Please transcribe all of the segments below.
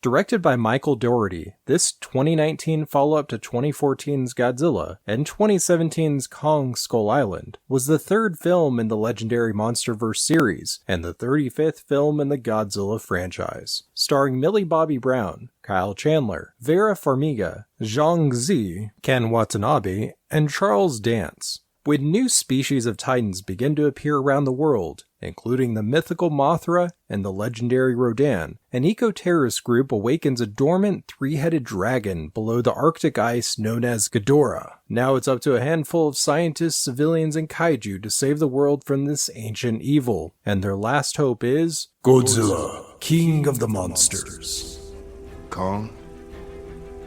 Directed by Michael Dougherty, this 2019 follow-up to 2014's Godzilla and 2017's Kong Skull Island was the third film in the legendary MonsterVerse series and the 35th film in the Godzilla franchise. Starring Millie Bobby Brown, Kyle Chandler, Vera Farmiga, Zhang Zi, Ken Watanabe, and Charles Dance. When new species of titans begin to appear around the world, including the mythical Mothra and the legendary Rodan, an eco-terrorist group awakens a dormant three-headed dragon below the Arctic ice known as Ghidorah. Now it's up to a handful of scientists, civilians, and kaiju to save the world from this ancient evil, and their last hope is Godzilla, King of the Monsters. Kong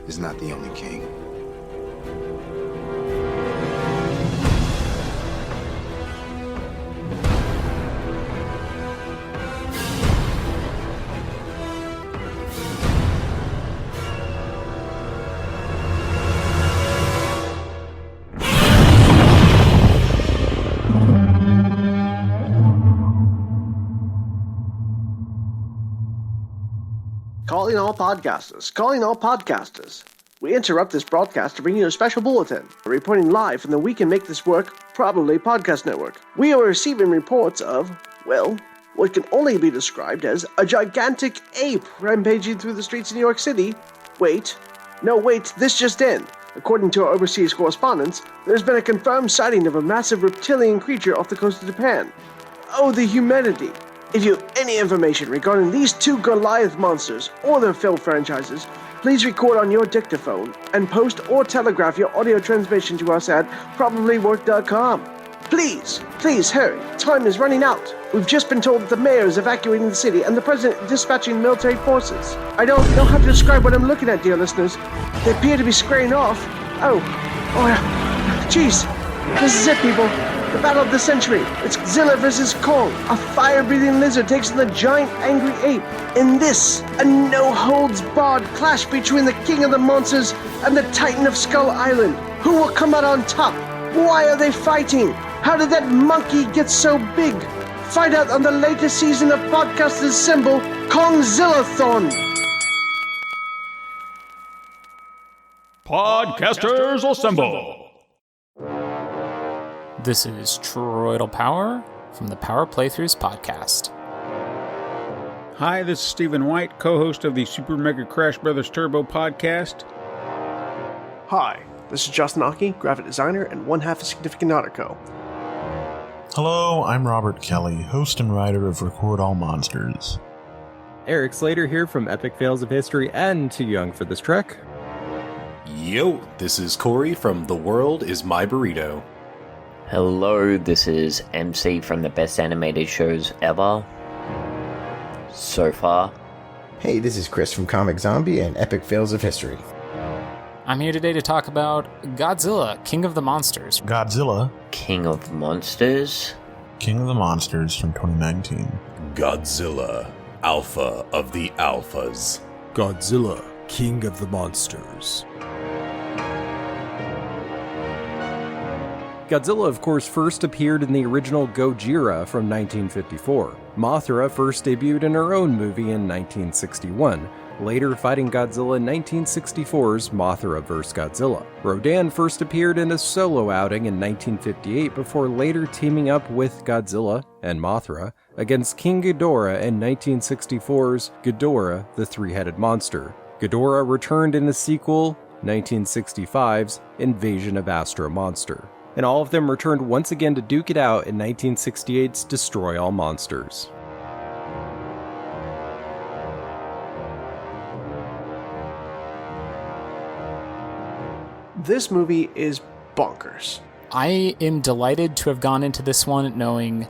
is not the only king. Calling all podcasters. We interrupt this broadcast to bring you a special bulletin, reporting live from the We Can Make This Work, Probably Podcast Network. We are receiving reports of, well, what can only be described as a gigantic ape rampaging through the streets of New York City. Wait, this just in. According to our overseas correspondents, there's been a confirmed sighting of a massive reptilian creature off the coast of Japan. Oh, the humanity! If you have any information regarding these two Goliath monsters or their film franchises, please record on your dictaphone and post or telegraph your audio transmission to us at probablywork.com. Please hurry. Time is running out. We've just been told that the mayor is evacuating the city and the president dispatching military forces. I don't know how to describe what I'm looking at, dear listeners. They appear to be squaring off. Jeez. This is it, people. The battle of the century. It's Zilla versus Kong. A fire-breathing lizard takes on the giant angry ape. In this, a no-holds-barred clash between the king of the monsters and the titan of Skull Island. Who will come out on top? Why are they fighting? How did that monkey get so big? Find out on the latest season of Podcasters Symbol, Kongzillathon. Podcasters Assemble! This is Troidal Power from the Power Playthroughs podcast. Hi, this is Stephen White, co-host of the Super Mega Crash Brothers Turbo podcast. Hi, this is Justin Aki, graphic designer and one-half of Significant Nautico. Hello, I'm Robert Kelly, host and writer of Record All Monsters. Eric Slater here from Epic Fails of History and Too Young for This Trek. Yo, this is Corey from The World Is My Burrito. Hello, this is MC from the Best Animated Shows Ever. So far. Hey, this is Chris from Comic Zombie and Epic Fails of History. I'm here today to talk about Godzilla, King of the Monsters. Godzilla, King of Monsters? King of the Monsters from 2019. Godzilla, Alpha of the Alphas. Godzilla, King of the Monsters. Godzilla, of course, first appeared in the original Gojira from 1954. Mothra first debuted in her own movie in 1961, later fighting Godzilla in 1964's Mothra vs. Godzilla. Rodan first appeared in a solo outing in 1958 before later teaming up with Godzilla and Mothra against King Ghidorah in 1964's Ghidorah, the Three-Headed Monster. Ghidorah returned in the sequel, 1965's Invasion of Astro Monster. And all of them returned once again to duke it out in 1968's Destroy All Monsters. This movie is bonkers. I am delighted to have gone into this one knowing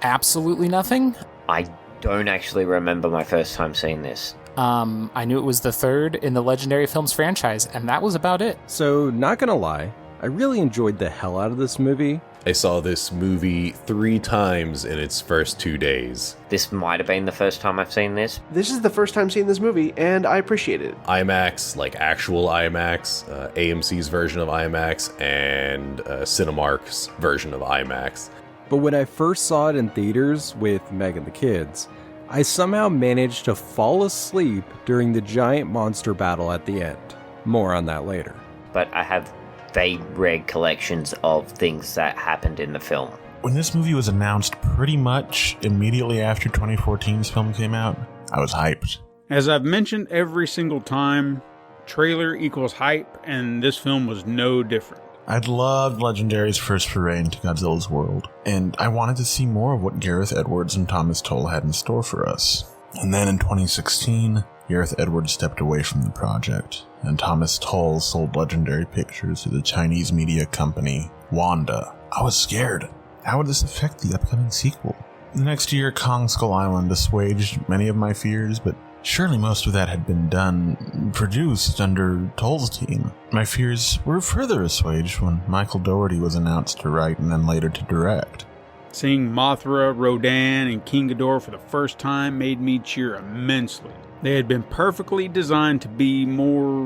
absolutely nothing. I don't actually remember my first time seeing this. I knew it was the third in the Legendary Films franchise, and that was about it. So, not gonna lie, I really enjoyed the hell out of this movie. I saw this movie 3 times in its first 2 days. This might have been the first time I've seen this. This is the first time seeing this movie, and I appreciate it. IMAX, like actual IMAX, AMC's version of IMAX, and Cinemark's version of IMAX. But when I first saw it in theaters with Meg and the kids, I somehow managed to fall asleep during the giant monster battle at the end. More on that later. But I have vague recollections of things that happened in the film. When this movie was announced pretty much immediately after 2014's film came out, I was hyped. As I've mentioned every single time, trailer equals hype, and this film was no different. I'd loved Legendary's first foray into Godzilla's world, and I wanted to see more of what Gareth Edwards and Thomas Tull had in store for us. And then in 2016, Gareth Edwards stepped away from the project, and Thomas Tull sold Legendary Pictures to the Chinese media company Wanda. I was scared. How would this affect the upcoming sequel? The next year, Kong Skull Island assuaged many of my fears, but surely most of that had been produced under Tull's team. My fears were further assuaged when Michael Dougherty was announced to write and then later to direct. Seeing Mothra, Rodan, and King Ghidorah for the first time made me cheer immensely. They had been perfectly designed to be more,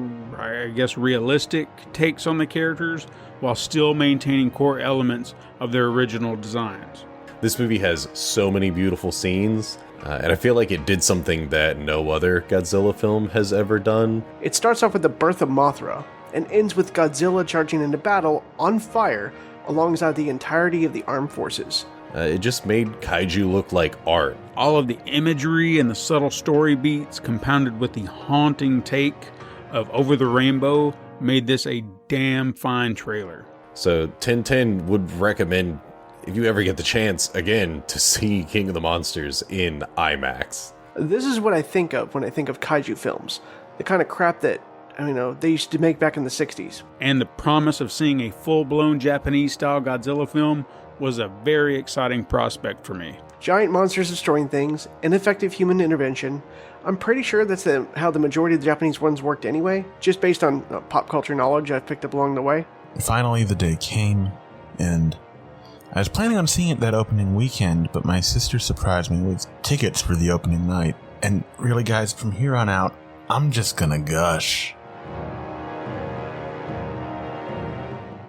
realistic takes on the characters, while still maintaining core elements of their original designs. This movie has so many beautiful scenes, and I feel like it did something that no other Godzilla film has ever done. It starts off with the birth of Mothra, and ends with Godzilla charging into battle on fire alongside the entirety of the armed forces. It just made Kaiju look like art. All of the imagery and the subtle story beats, compounded with the haunting take of Over the Rainbow, made this a damn fine trailer. So 1010 would recommend, if you ever get the chance, again, to see King of the Monsters in IMAX. This is what I think of when I think of Kaiju films. The kind of crap that, they used to make back in the 60s. And the promise of seeing a full-blown Japanese-style Godzilla film was a very exciting prospect for me. Giant monsters destroying things, ineffective human intervention. I'm pretty sure that's how the majority of the Japanese ones worked anyway, just based on pop culture knowledge I've picked up along the way. Finally, the day came, and I was planning on seeing it that opening weekend, but my sister surprised me with tickets for the opening night. And really, guys, from here on out, I'm just gonna gush.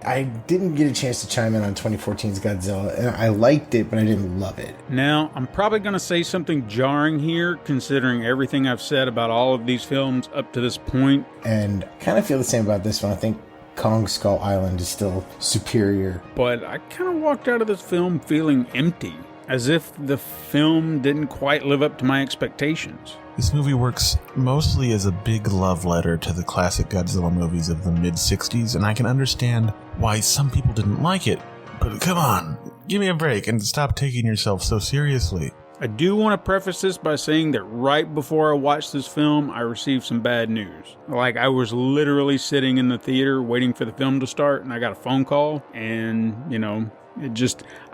I didn't get a chance to chime in on 2014's Godzilla, and I liked it, but I didn't love it. Now, I'm probably going to say something jarring here, considering everything I've said about all of these films up to this point. And I kind of feel the same about this one. I think Kong Skull Island is still superior. But I kind of walked out of this film feeling empty, as if the film didn't quite live up to my expectations. This movie works mostly as a big love letter to the classic Godzilla movies of the mid-60s, and I can understand why some people didn't like it. But come on, give me a break and stop taking yourself so seriously. I do want to preface this by saying that right before I watched this film, I received some bad news. Like, I was literally sitting in the theater waiting for the film to start, and I got a phone call, and,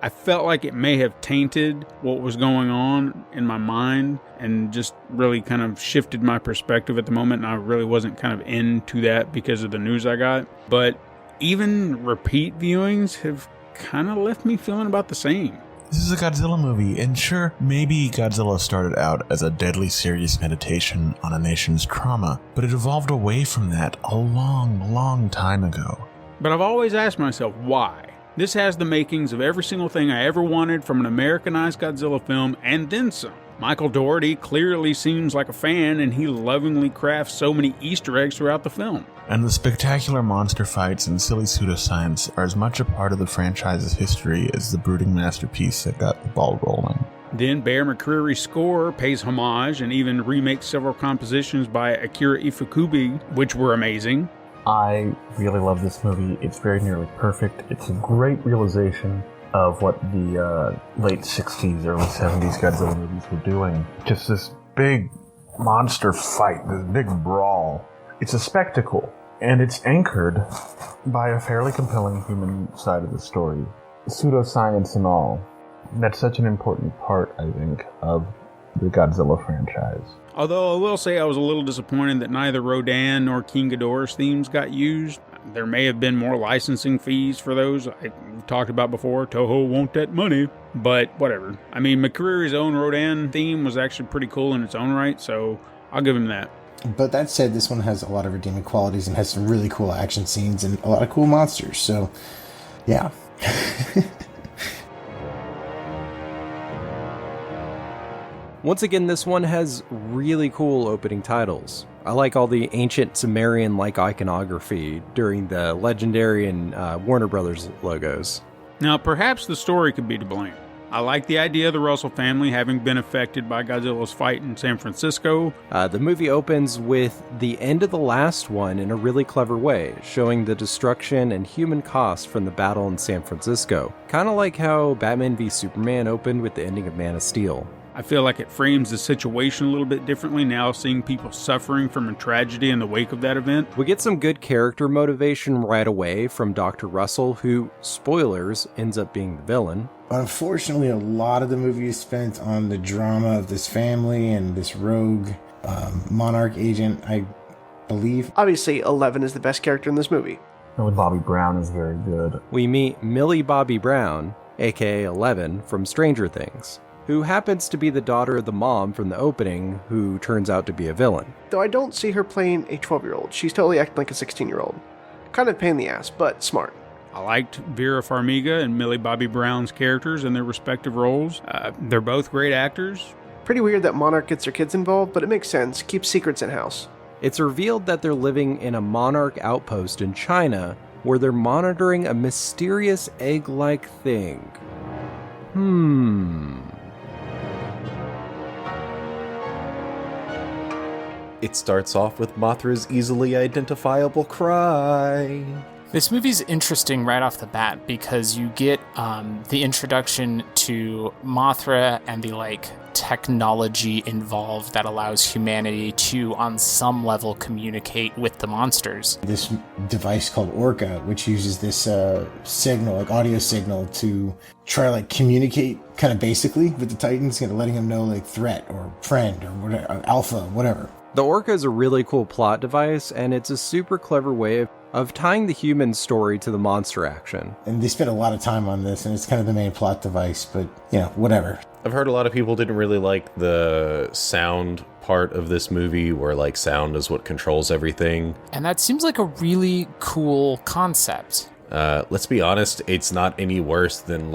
I felt like it may have tainted what was going on in my mind and just really kind of shifted my perspective at the moment, and I really wasn't kind of into that because of the news I got. But even repeat viewings have kind of left me feeling about the same. This is a Godzilla movie, and sure, maybe Godzilla started out as a deadly serious meditation on a nation's trauma, but it evolved away from that a long, long time ago. But I've always asked myself, why? This has the makings of every single thing I ever wanted from an Americanized Godzilla film, and then some. Michael Dougherty clearly seems like a fan, and he lovingly crafts so many Easter eggs throughout the film. And the spectacular monster fights and silly pseudoscience are as much a part of the franchise's history as the brooding masterpiece that got the ball rolling. Then Bear McCreary's score pays homage and even remakes several compositions by Akira Ifukube, which were amazing. I really love this movie. It's very nearly perfect. It's a great realization of what the late 60s, early 70s Godzilla movies were doing. Just this big monster fight, this big brawl. It's a spectacle, and it's anchored by a fairly compelling human side of the story. Pseudoscience and all. That's such an important part, I think, of the Godzilla franchise. Although I will say I was a little disappointed that neither Rodan nor King Ghidorah's themes got used. There may have been more licensing fees for those. I talked about before, Toho want that money, but whatever. I mean, McCreary's own Rodan theme was actually pretty cool in its own right, so I'll give him that. But that said, this one has a lot of redeeming qualities and has some really cool action scenes and a lot of cool monsters, so yeah. Once again, this one has really cool opening titles. I like all the ancient Sumerian-like iconography during the Legendary and Warner Brothers logos. Now, perhaps the story could be to blame. I like the idea of the Russell family having been affected by Godzilla's fight in San Francisco. The movie opens with the end of the last one in a really clever way, showing the destruction and human cost from the battle in San Francisco. Kind of like how Batman v Superman opened with the ending of Man of Steel. I feel like it frames the situation a little bit differently now, seeing people suffering from a tragedy in the wake of that event. We get some good character motivation right away from Dr. Russell, who, spoilers, ends up being the villain. Unfortunately, a lot of the movie is spent on the drama of this family and this rogue Monarch agent, I believe. Obviously, 11 is the best character in this movie. Millie Bobby Brown is very good. We meet Millie Bobby Brown, aka 11, from Stranger Things, who happens to be the daughter of the mom from the opening, who turns out to be a villain. Though I don't see her playing a 12-year-old. She's totally acting like a 16-year-old. Kind of pain in the ass, but smart. I liked Vera Farmiga and Millie Bobby Brown's characters in their respective roles. They're both great actors. Pretty weird that Monarch gets their kids involved, but it makes sense. Keep secrets in-house. It's revealed that they're living in a Monarch outpost in China, where they're monitoring a mysterious egg-like thing. It starts off with Mothra's easily identifiable cry. This movie's interesting right off the bat because you get the introduction to Mothra and the technology involved that allows humanity to, on some level, communicate with the monsters. This device called Orca, which uses this signal, audio signal, to try communicate kind of basically with the Titans, letting them know threat or friend or whatever, alpha, whatever. The Orca is a really cool plot device, and it's a super clever way of tying the human story to the monster action. And they spent a lot of time on this, and it's kind of the main plot device, but, whatever. I've heard a lot of people didn't really like the sound part of this movie, where sound is what controls everything. And that seems like a really cool concept. Let's be honest, it's not any worse than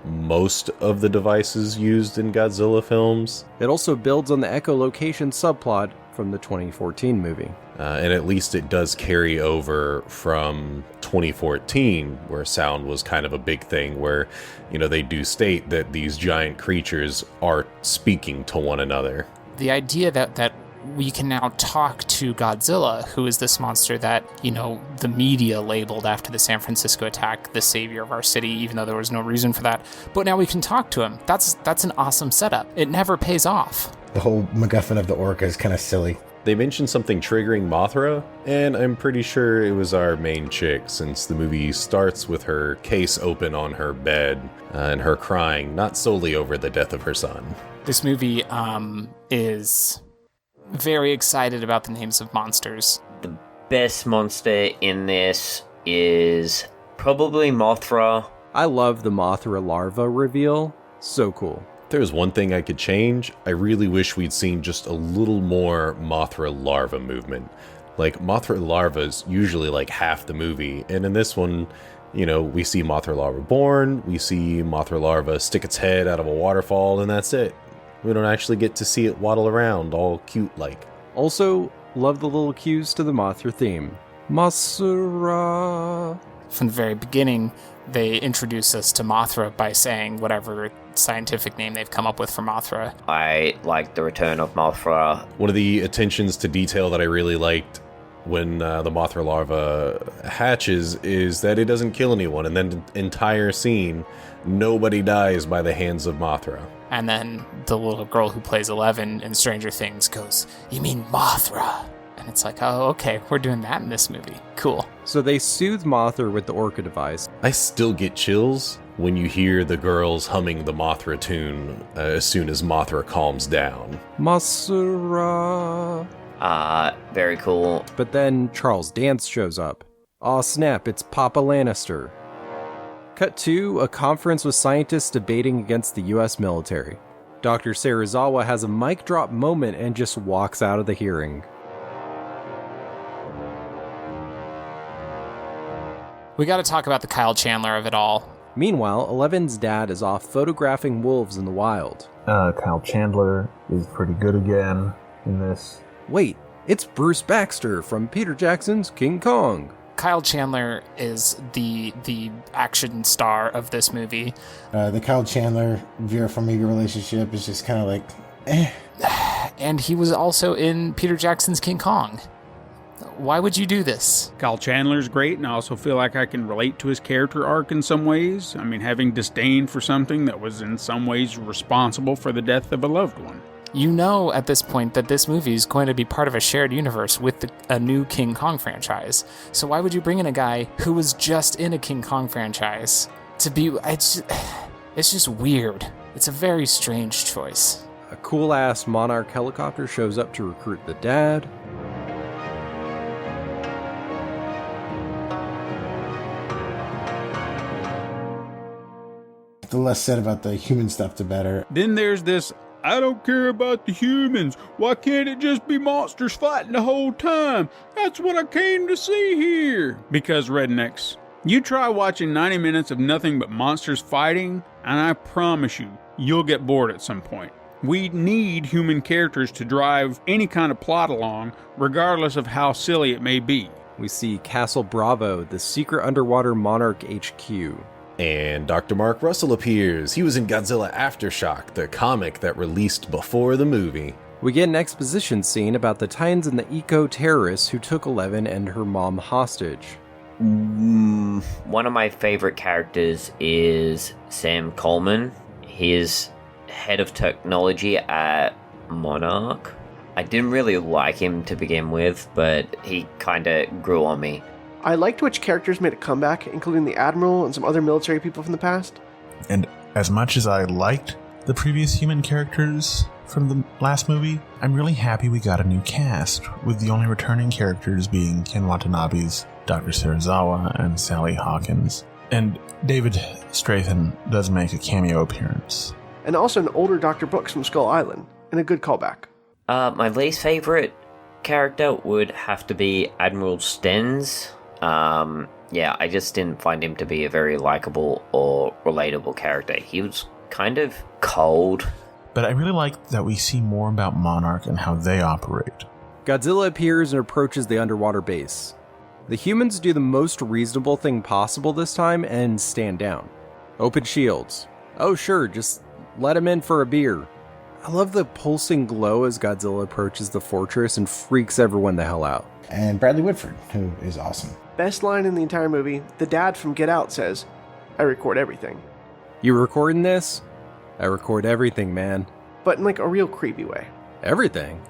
most of the devices used in Godzilla films. It also builds on the echolocation subplot from the 2014 movie. And at least it does carry over from 2014, where sound was kind of a big thing, where, they do state that these giant creatures are speaking to one another. The idea that we can now talk to Godzilla, who is this monster that, the media labeled after the San Francisco attack the savior of our city, even though there was no reason for that. But now we can talk to him. That's an awesome setup. It never pays off. The whole MacGuffin of the Orca is kind of silly. They mentioned something triggering Mothra, and I'm pretty sure it was our main chick, since the movie starts with her case open on her bed and her crying, not solely over the death of her son. This movie is very excited about the names of monsters. The best monster in this is probably Mothra. I love the Mothra larva reveal. So cool. If there was one thing I could change, I really wish we'd seen just a little more Mothra larva movement. Mothra larva's usually half the movie, and in this one, we see Mothra larva born, we see Mothra larva stick its head out of a waterfall, and that's it. We don't actually get to see it waddle around all cute-like. Also, love the little cues to the Mothra theme. Masura. From the very beginning, they introduce us to Mothra by saying whatever scientific name they've come up with for Mothra. I like the return of Mothra. One of the attentions to detail that I really liked when the Mothra larva hatches is that it doesn't kill anyone, and then the entire scene, nobody dies by the hands of Mothra. And then the little girl who plays 11 in Stranger Things goes, "You mean Mothra?" And it's oh, okay, we're doing that in this movie. Cool. So they soothe Mothra with the Orca device. I still get chills when you hear the girls humming the Mothra tune as soon as Mothra calms down. Masura. Very cool. But then Charles Dance shows up. Aw snap, it's Papa Lannister. Cut to a conference with scientists debating against the US military. Dr. Serizawa has a mic drop moment and just walks out of the hearing. We got to talk about the Kyle Chandler of it all. Meanwhile, Eleven's dad is off photographing wolves in the wild. Kyle Chandler is pretty good again in this. Wait, it's Bruce Baxter from Peter Jackson's King Kong. Kyle Chandler is the action star of this movie. The Kyle Chandler Vera Farmiga relationship is just kind of like, eh. And he was also in Peter Jackson's King Kong. Why would you do this? Kyle Chandler's great, and I also feel like I can relate to his character arc in some ways. I mean, having disdain for something that was in some ways responsible for the death of a loved one. You know at this point that this movie is going to be part of a shared universe with a new King Kong franchise. So why would you bring in a guy who was just in a King Kong franchise to be... It's just weird. It's a very strange choice. A cool-ass Monarch helicopter shows up to recruit the dad. The less said about the human stuff, the better. Then there's this, I don't care about the humans. Why can't it just be monsters fighting the whole time? That's what I came to see here. Because rednecks, you try watching 90 minutes of nothing but monsters fighting, and I promise you, you'll get bored at some point. We need human characters to drive any kind of plot along, regardless of how silly it may be. We see Castle Bravo, the secret underwater Monarch HQ. And Dr. Mark Russell appears. He was in Godzilla Aftershock, the comic that released before the movie. We get an exposition scene about the Titans and the eco-terrorists who took Eleven and her mom hostage. One of my favorite characters is Sam Coleman. He is head of technology at Monarch. I didn't really like him to begin with, but he kind of grew on me. I liked which characters made a comeback, including the Admiral and some other military people from the past. And as much as I liked the previous human characters from the last movie, I'm really happy we got a new cast, with the only returning characters being Ken Watanabe's Dr. Serizawa and Sally Hawkins. And David Strathairn does make a cameo appearance. And also an older Dr. Brooks from Skull Island, and a good callback. My least favorite character would have to be Admiral Stenz. I just didn't find him to be a very likable or relatable character. He was kind of cold. But I really like that we see more about Monarch and how they operate. Godzilla appears and approaches the underwater base. The humans do the most reasonable thing possible this time and stand down. Open shields. Oh sure, just let him in for a beer. I love the pulsing glow as Godzilla approaches the fortress and freaks everyone the hell out. And Bradley Whitford, who is awesome. Best line in the entire movie, the dad from Get Out says, "I record everything." You recording this? I record everything, man. But in like a real creepy way. Everything?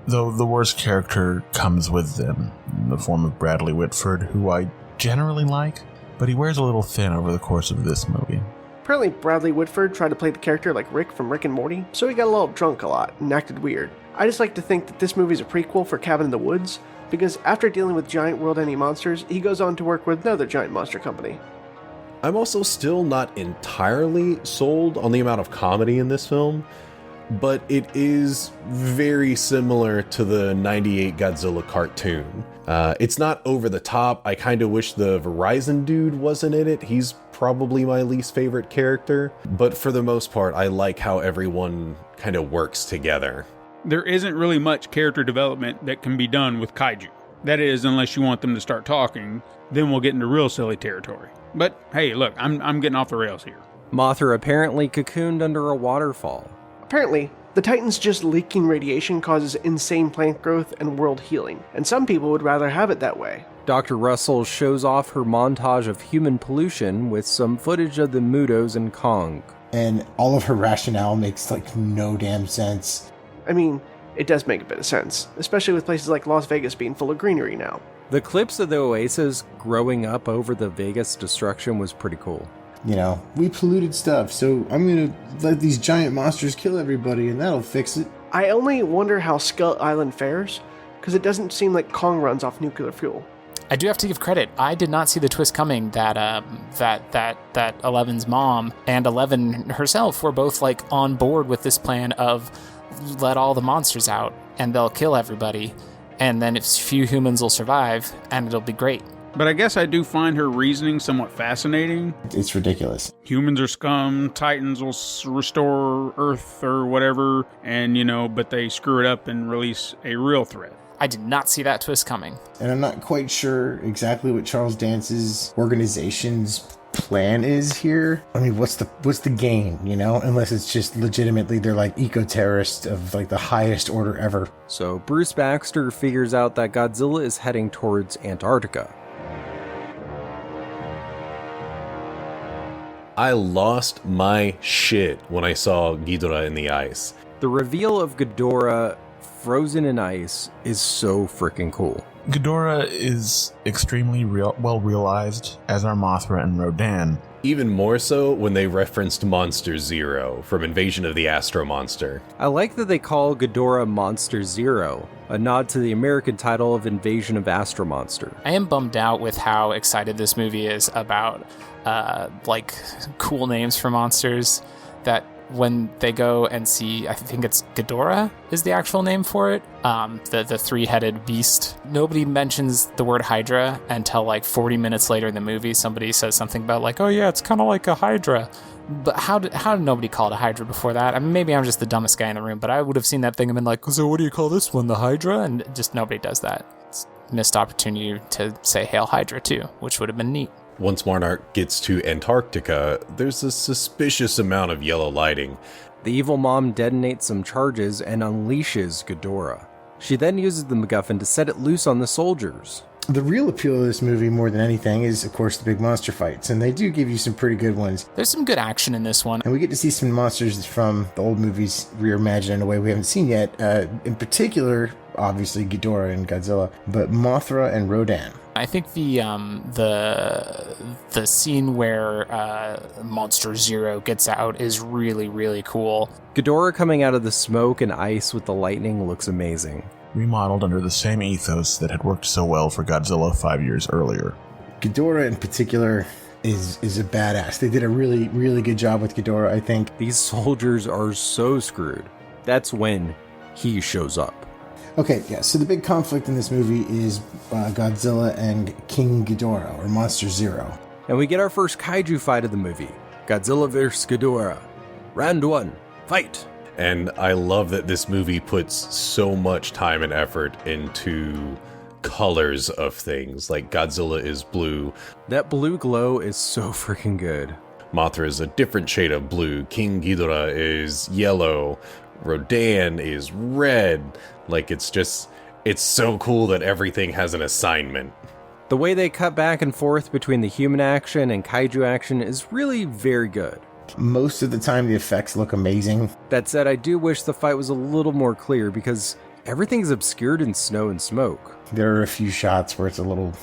Though the worst character comes with them, in the form of Bradley Whitford, who I generally like, but he wears a little thin over the course of this movie. Apparently Bradley Whitford tried to play the character like Rick from Rick and Morty, so he got a little drunk a lot and acted weird. I just like to think that this movie's a prequel for Cabin in the Woods, because after dealing with giant world-ending monsters, he goes on to work with another giant monster company. I'm also still not entirely sold on the amount of comedy in this film, but it is very similar to the 98 Godzilla cartoon. It's not over the top. I kind of wish the Verizon dude wasn't in it. He's probably my least favorite character, but for the most part, I like how everyone kind of works together. There isn't really much character development that can be done with Kaiju. That is, unless you want them to start talking, then we'll get into real silly territory. But hey, look, I'm getting off the rails here. Mothra apparently cocooned under a waterfall. Apparently, the Titans just leaking radiation causes insane plant growth and world healing, and some people would rather have it that way. Dr. Russell shows off her montage of human pollution with some footage of the Mudos and Kong. And all of her rationale makes like no damn sense. I mean, it does make a bit of sense, especially with places like Las Vegas being full of greenery now. The clips of the oasis growing up over the Vegas destruction was pretty cool. You know, we polluted stuff, so I'm gonna let these giant monsters kill everybody and that'll fix it. I only wonder how Skull Island fares, because it doesn't seem like Kong runs off nuclear fuel. I do have to give credit. I did not see the twist coming that Eleven's mom and Eleven herself were both like on board with this plan of let all the monsters out and they'll kill everybody, and then a few humans will survive and it'll be great. But I guess I do find her reasoning somewhat fascinating. It's ridiculous. Humans are scum, Titans will restore Earth or whatever, and, but they screw it up and release a real threat. I did not see that twist coming. And I'm not quite sure exactly what Charles Dance's organization's plan is here. I mean, what's the gain, unless it's just legitimately they're like eco-terrorists of like the highest order ever. So Bruce Baxter figures out that Godzilla is heading towards Antarctica. I lost my shit when I saw Ghidorah in the ice. The reveal of Ghidorah frozen in ice is so freaking cool. Ghidorah is extremely well realized, as are Mothra and Rodan. Even more so when they referenced Monster Zero from Invasion of the Astro Monster. I like that they call Ghidorah Monster Zero, a nod to the American title of Invasion of Astro Monster. I am bummed out with how excited this movie is about cool names for monsters, that when they go and see, I think it's Ghidorah is the actual name for it, the three-headed beast. Nobody mentions the word Hydra until like 40 minutes later in the movie. Somebody says something about like, oh yeah, it's kind of like a Hydra. But how did nobody call it a Hydra before that? I mean, maybe I'm just the dumbest guy in the room, but I would have seen that thing and been like, so what do you call this one, the Hydra? And just nobody does that. It's a missed opportunity to say Hail Hydra too, which would have been neat. Once Monarch gets to Antarctica, there's a suspicious amount of yellow lighting. The evil mom detonates some charges and unleashes Ghidorah. She then uses the MacGuffin to set it loose on the soldiers. The real appeal of this movie, more than anything, is, of course, the big monster fights, and they do give you some pretty good ones. There's some good action in this one. And we get to see some monsters from the old movies reimagined in a way we haven't seen yet. In particular, obviously, Ghidorah and Godzilla, but Mothra and Rodan. I think the scene where Monster Zero gets out is really, really cool. Ghidorah coming out of the smoke and ice with the lightning looks amazing. Remodeled under the same ethos that had worked so well for Godzilla 5 years earlier. Ghidorah in particular is a badass. They did a really, really good job with Ghidorah, I think. These soldiers are so screwed. That's when he shows up. Okay, yeah, so the big conflict in this movie is Godzilla and King Ghidorah, or Monster Zero. And we get our first kaiju fight of the movie. Godzilla vs. Ghidorah. Round 1. Fight! And I love that this movie puts so much time and effort into colors of things. Like Godzilla is blue. That blue glow is so freaking good. Mothra is a different shade of blue. King Ghidorah is yellow. Rodan is red. Like, it's so cool that everything has an assignment. The way they cut back and forth between the human action and kaiju action is really very good. Most of the time, the effects look amazing. That said, I do wish the fight was a little more clear because everything's obscured in snow and smoke. There are a few shots where it's a little,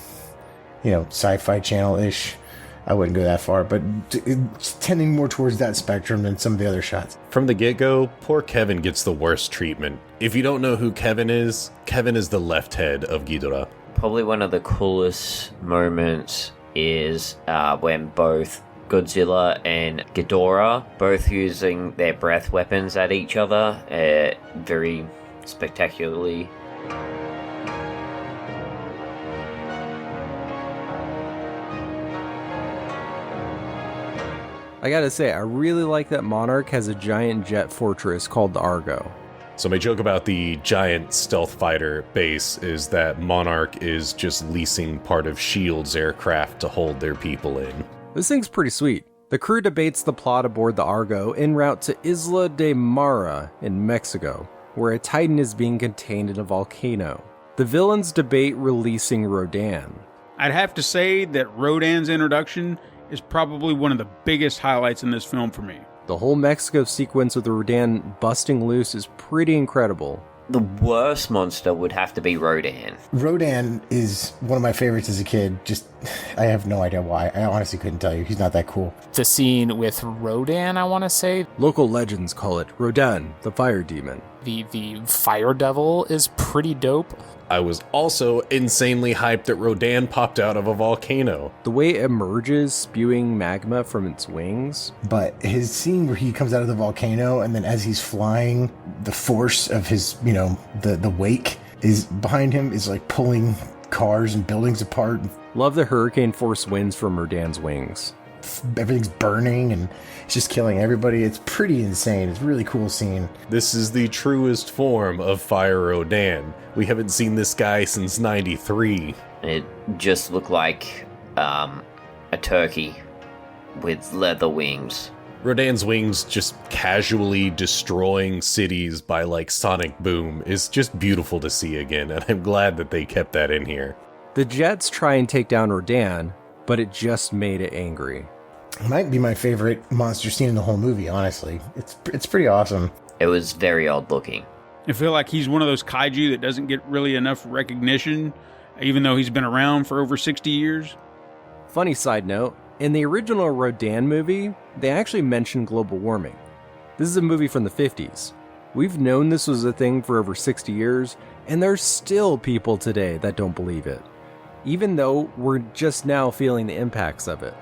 Sci-Fi Channel-ish. I wouldn't go that far, but it's tending more towards that spectrum than some of the other shots. From the get-go, poor Kevin gets the worst treatment. If you don't know who Kevin is the left head of Ghidorah. Probably one of the coolest moments is when both Godzilla and Ghidorah, both using their breath weapons at each other, very spectacularly. I gotta say, I really like that Monarch has a giant jet fortress called the Argo. So my joke about the giant stealth fighter base is that Monarch is just leasing part of S.H.I.E.L.D.'s aircraft to hold their people in. This thing's pretty sweet. The crew debates the plot aboard the Argo en route to Isla de Mara in Mexico, where a Titan is being contained in a volcano. The villains debate releasing Rodan. I'd have to say that Rodan's introduction is probably one of the biggest highlights in this film for me. The whole Mexico sequence with Rodan busting loose is pretty incredible. The worst monster would have to be Rodan. Rodan is one of my favorites as a kid. I have no idea why. I honestly couldn't tell you. He's not that cool. The scene with Rodan, I want to say. Local legends call it Rodan, the fire demon. The fire devil is pretty dope. I was also insanely hyped that Rodan popped out of a volcano. The way it emerges, spewing magma from its wings. But his scene where he comes out of the volcano and then as he's flying, the force of his, the wake is behind him is like pulling cars and buildings apart. Love the hurricane force winds from Rodan's wings. Everything's burning and it's just killing everybody. It's pretty insane. It's a really cool scene. This is the truest form of Fire Rodan. We haven't seen this guy since 93. It just looked like a turkey with leather wings. Rodan's wings just casually destroying cities by like sonic boom is just beautiful to see again, and I'm glad that they kept that in here. The jets try and take down Rodan, but it just made it angry. It might be my favorite monster scene in the whole movie, honestly. It's pretty awesome. It was very odd looking. I feel like he's one of those kaiju that doesn't get really enough recognition, even though he's been around for over 60 years. Funny side note, in the original Rodan movie, they actually mentioned global warming. This is a movie from the 50s. We've known this was a thing for over 60 years, and there's still people today that don't believe it, even though we're just now feeling the impacts of it.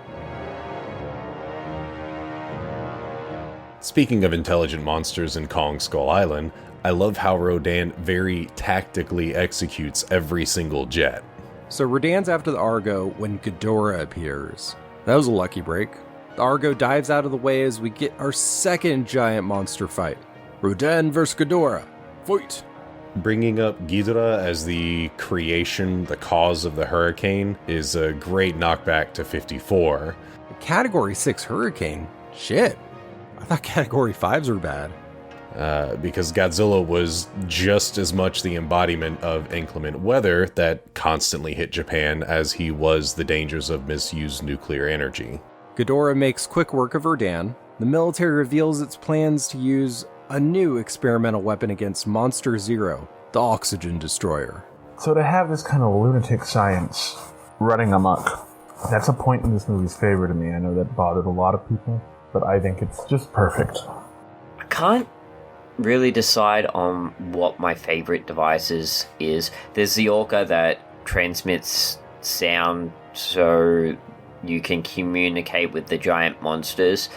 Speaking of intelligent monsters in Kong Skull Island, I love how Rodan very tactically executes every single jet. So Rodan's after the Argo when Ghidorah appears. That was a lucky break. The Argo dives out of the way as we get our second giant monster fight. Rodan vs. Ghidorah. Fight! Bringing up Ghidorah as the creation, the cause of the hurricane, is a great knockback to 54. A Category 6 hurricane? Shit. I thought Category 5s were bad. Because Godzilla was just as much the embodiment of inclement weather that constantly hit Japan as he was the dangers of misused nuclear energy. Ghidorah makes quick work of Rodan. The military reveals its plans to use a new experimental weapon against Monster Zero, the oxygen destroyer. So to have this kind of lunatic science running amok, that's a point in this movie's favor to me. I know that bothered a lot of people, but I think it's just perfect. I can't really decide on what my favorite devices is. There's the Orca that transmits sound so you can communicate with the giant monsters,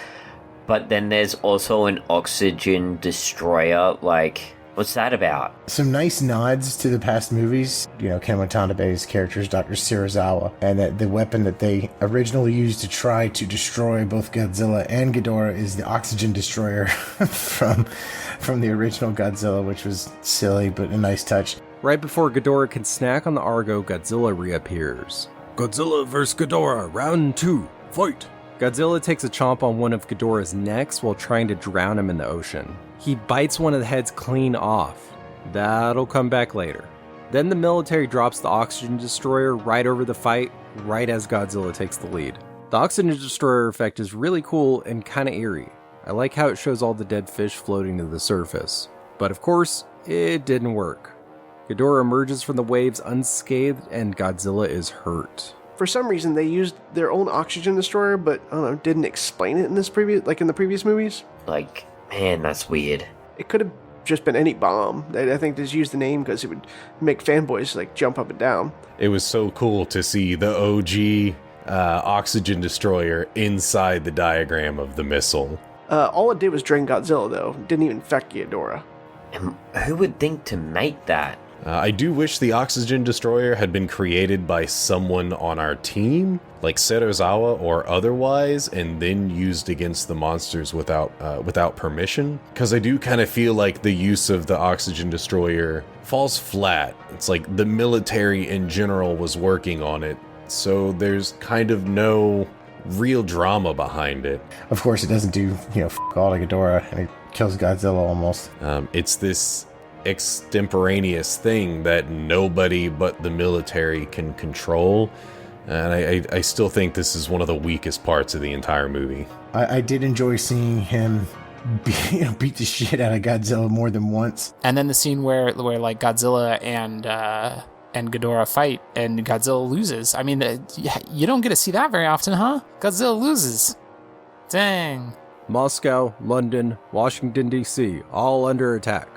but then there's also an oxygen destroyer. Like, what's that about? Some nice nods to the past movies. You know, Ken Watanabe's character is Dr. Serizawa, and that the weapon that they originally used to try to destroy both Godzilla and Ghidorah is the oxygen destroyer from the original Godzilla, which was silly but a nice touch. Right before Ghidorah can snack on the Argo, Godzilla reappears. Godzilla vs. Ghidorah, round 2, fight! Godzilla takes a chomp on one of Ghidorah's necks while trying to drown him in the ocean. He bites one of the heads clean off. That'll come back later. Then the military drops the oxygen destroyer right over the fight, right as Godzilla takes the lead. The oxygen destroyer effect is really cool and kinda eerie. I like how it shows all the dead fish floating to the surface. But of course, it didn't work. Ghidorah emerges from the waves unscathed and Godzilla is hurt. For some reason, they used their own oxygen destroyer, but I don't know, didn't explain it in the previous movies. Like, man, that's weird. It could have just been any bomb. I think they just used the name because it would make fanboys like jump up and down. It was so cool to see the OG oxygen destroyer inside the diagram of the missile. All it did was drain Godzilla, though. It didn't even affect Ghidorah. And who would think to make that? I do wish the oxygen destroyer had been created by someone on our team, like Serizawa or otherwise, and then used against the monsters without permission. Because I do kind of feel like the use of the oxygen destroyer falls flat. It's like the military in general was working on it, so there's kind of no real drama behind it. Of course, it doesn't do, all to Ghidorah, and it kills Godzilla almost. It's this extemporaneous thing that nobody but the military can control, and I still think this is one of the weakest parts of the entire movie. I did enjoy seeing him beat the shit out of Godzilla more than once. And then the scene where like Godzilla and Ghidorah fight and Godzilla loses. I mean, you don't get to see that very often, huh? Godzilla loses. Dang. Moscow, London, Washington, D.C., all under attack.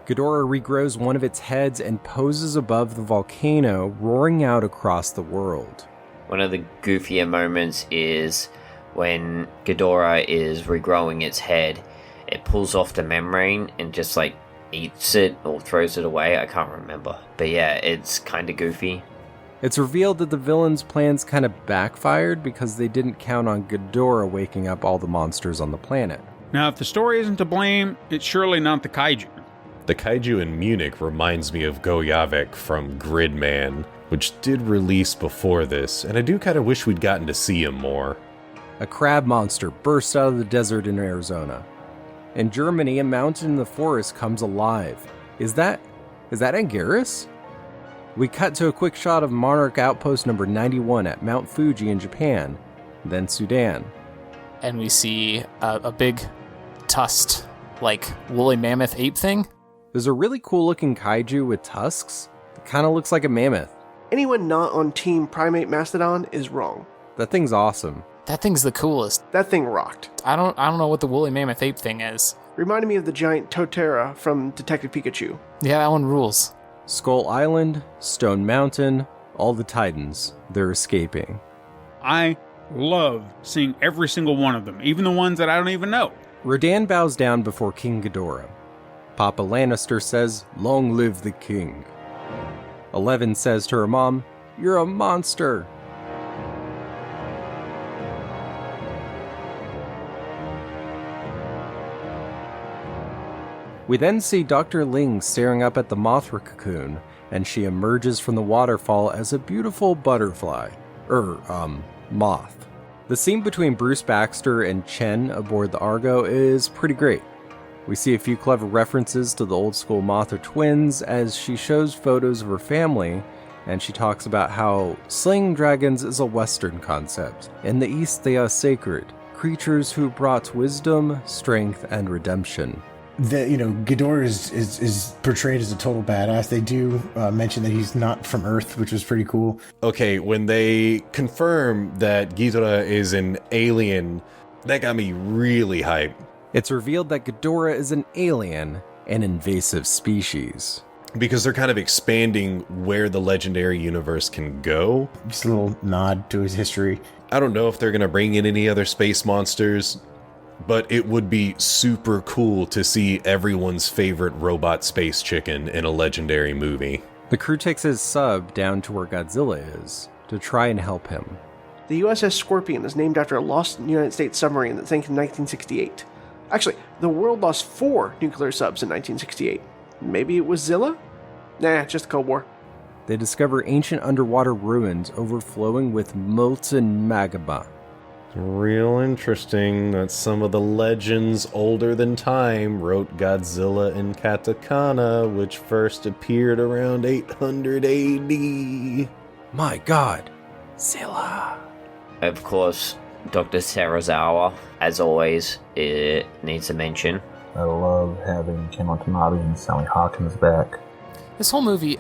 Ghidorah regrows one of its heads and poses above the volcano, roaring out across the world. One of the goofier moments is when Ghidorah is regrowing its head. It pulls off the membrane and just like eats it or throws it away. I can't remember. But yeah, it's kind of goofy. It's revealed that the villains' plans kind of backfired because they didn't count on Ghidorah waking up all the monsters on the planet. Now, if the story isn't to blame, it's surely not the kaiju. The kaiju in Munich reminds me of Gojavik from Gridman, which did release before this, and I do kind of wish we'd gotten to see him more. A crab monster bursts out of the desert in Arizona. In Germany, a mountain in the forest comes alive. Is that Anguirus? We cut to a quick shot of Monarch Outpost number 91 at Mount Fuji in Japan, then Sudan. And we see a big tusked, like, woolly mammoth ape thing. There's a really cool looking kaiju with tusks. It kind of looks like a mammoth. Anyone not on Team Primate Mastodon is wrong. That thing's awesome. That thing's the coolest. That thing rocked. I don't know what the woolly mammoth ape thing is. Reminded me of the giant Totera from Detective Pikachu. Yeah, that one rules. Skull Island, Stone Mountain, all the Titans, they're escaping. I love seeing every single one of them, even the ones that I don't even know. Rodan bows down before King Ghidorah. Papa Lannister says, "Long live the king." Eleven says to her mom, "You're a monster." We then see Dr. Ling staring up at the Mothra cocoon, and she emerges from the waterfall as a beautiful butterfly. Moth. The scene between Bruce Baxter and Chen aboard the Argo is pretty great. We see a few clever references to the old school Mothra twins as she shows photos of her family, and she talks about how slaying dragons is a Western concept. In the East, they are sacred, creatures who brought wisdom, strength, and redemption. Ghidorah is portrayed as a total badass. They do mention that he's not from Earth, which was pretty cool. Okay, when they confirm that Ghidorah is an alien, that got me really hyped. It's revealed that Ghidorah is an alien, an invasive species. Because they're kind of expanding where the legendary universe can go. Just a little nod to his history. I don't know if they're going to bring in any other space monsters, but it would be super cool to see everyone's favorite robot space chicken in a legendary movie. The crew takes his sub down to where Godzilla is to try and help him. The USS Scorpion is named after a lost United States submarine that sank in 1968. Actually, the world lost 4 nuclear subs in 1968. Maybe it was Zilla? Nah, just the Cold War. They discover ancient underwater ruins overflowing with molten magma. Real interesting that some of the legends older than time wrote Godzilla in katakana, which first appeared around 800 AD. My god, Zilla. Of course, Dr. Serizawa, as always, it needs a mention. I love having Ken Watanabe and Sally Hawkins back. This whole movie,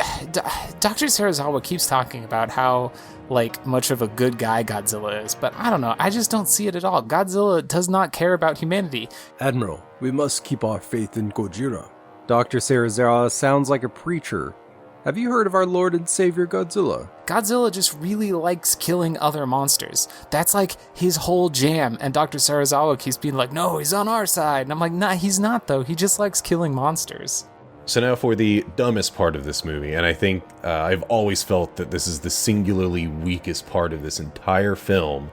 Dr. Serizawa keeps talking about how, much of a good guy Godzilla is, but I don't know, I just don't see it at all. Godzilla does not care about humanity. Admiral, we must keep our faith in Gojira. Dr. Serizawa sounds like a preacher. Have you heard of our Lord and Savior Godzilla? Godzilla just really likes killing other monsters. That's his whole jam, and Dr. Serizawa keeps being like, no, he's on our side. And I'm like, nah, he's not though. He just likes killing monsters. So now for the dumbest part of this movie, and I think I've always felt that this is the singularly weakest part of this entire film,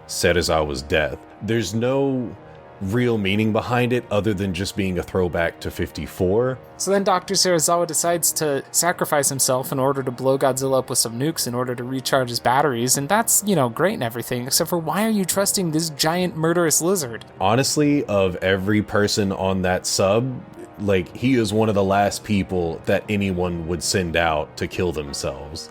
Serizawa's death. There's no real meaning behind it other than just being a throwback to 54. So then Dr. Serizawa decides to sacrifice himself in order to blow Godzilla up with some nukes in order to recharge his batteries, and that's, great and everything, except for why are you trusting this giant murderous lizard? Honestly, of every person on that sub, he is one of the last people that anyone would send out to kill themselves.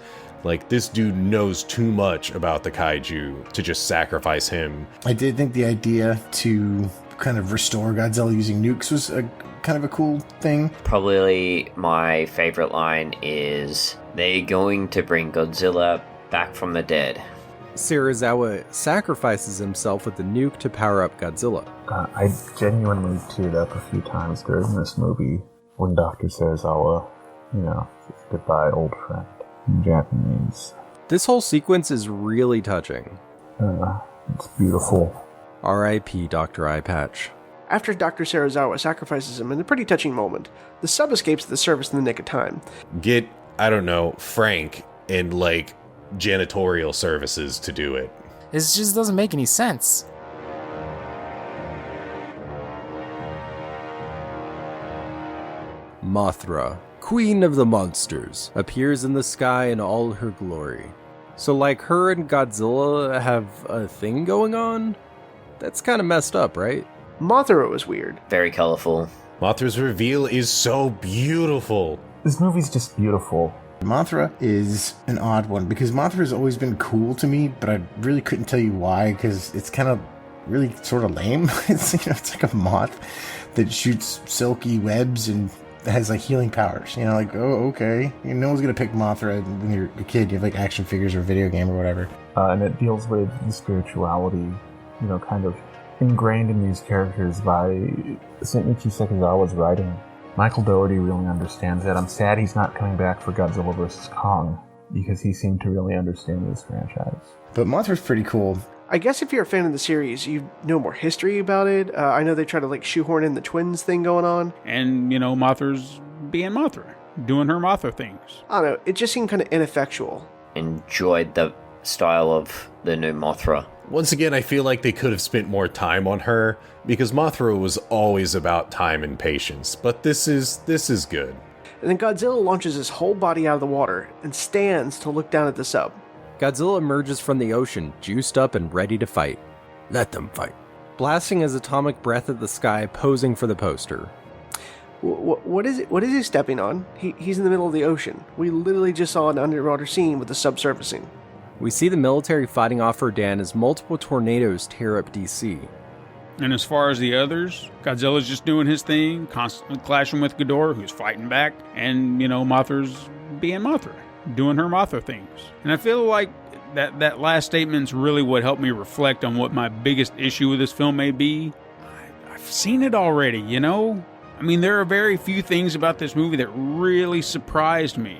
This dude knows too much about the kaiju to just sacrifice him. I did think the idea to kind of restore Godzilla using nukes was kind of a cool thing. Probably my favorite line is, they're going to bring Godzilla back from the dead. Serizawa sacrifices himself with the nuke to power up Godzilla. I genuinely teared up a few times during this movie when Dr. Serizawa, says goodbye, old friend, in Japanese. This whole sequence is really touching. It's beautiful. R.I.P. Dr. Eyepatch. After Dr. Serizawa sacrifices him in a pretty touching moment, the sub escapes the surface in the nick of time. Get, I don't know, Frank and, like, janitorial services to do it. It just doesn't make any sense. Mothra, Queen of the Monsters, appears in the sky in all her glory. So, like, her and Godzilla have a thing going on? That's kind of messed up, right? Mothra was weird. Very colorful. Mothra's reveal is so beautiful. This movie's just beautiful. Mothra is an odd one because Mothra has always been cool to me, but I really couldn't tell you why because it's kind of really sort of lame. It's like a moth that shoots silky webs and has like healing powers. Like, oh, okay. No one's gonna pick Mothra when you're a kid. You have like action figures or a video game or whatever. And it deals with the spirituality, kind of ingrained in these characters by Shinichi Sekizawa's writing. Michael Dougherty really understands that. I'm sad he's not coming back for Godzilla vs. Kong, because he seemed to really understand this franchise. But Mothra's pretty cool. I guess if you're a fan of the series, you know more history about it. I know they try to like shoehorn in the twins thing going on. And, Mothra's being Mothra, doing her Mothra things. I don't know, it just seemed kind of ineffectual. Enjoyed the style of the new Mothra. Once again, I feel like they could have spent more time on her, because Mothra was always about time and patience, but this is good. And then Godzilla launches his whole body out of the water and stands to look down at the sub. Godzilla emerges from the ocean, juiced up and ready to fight. Let them fight. Blasting his atomic breath at the sky, posing for the poster. What is it? What is he stepping on? He's in the middle of the ocean. We literally just saw an underwater scene with the sub surfacing. We see the military fighting off Rodan as multiple tornadoes tear up DC. And as far as the others, Godzilla's just doing his thing, constantly clashing with Ghidorah, who's fighting back, and, Mothra's being Mothra, doing her Mothra things. And I feel like that last statement's really what helped me reflect on what my biggest issue with this film may be. I've seen it already, I mean, there are very few things about this movie that really surprised me.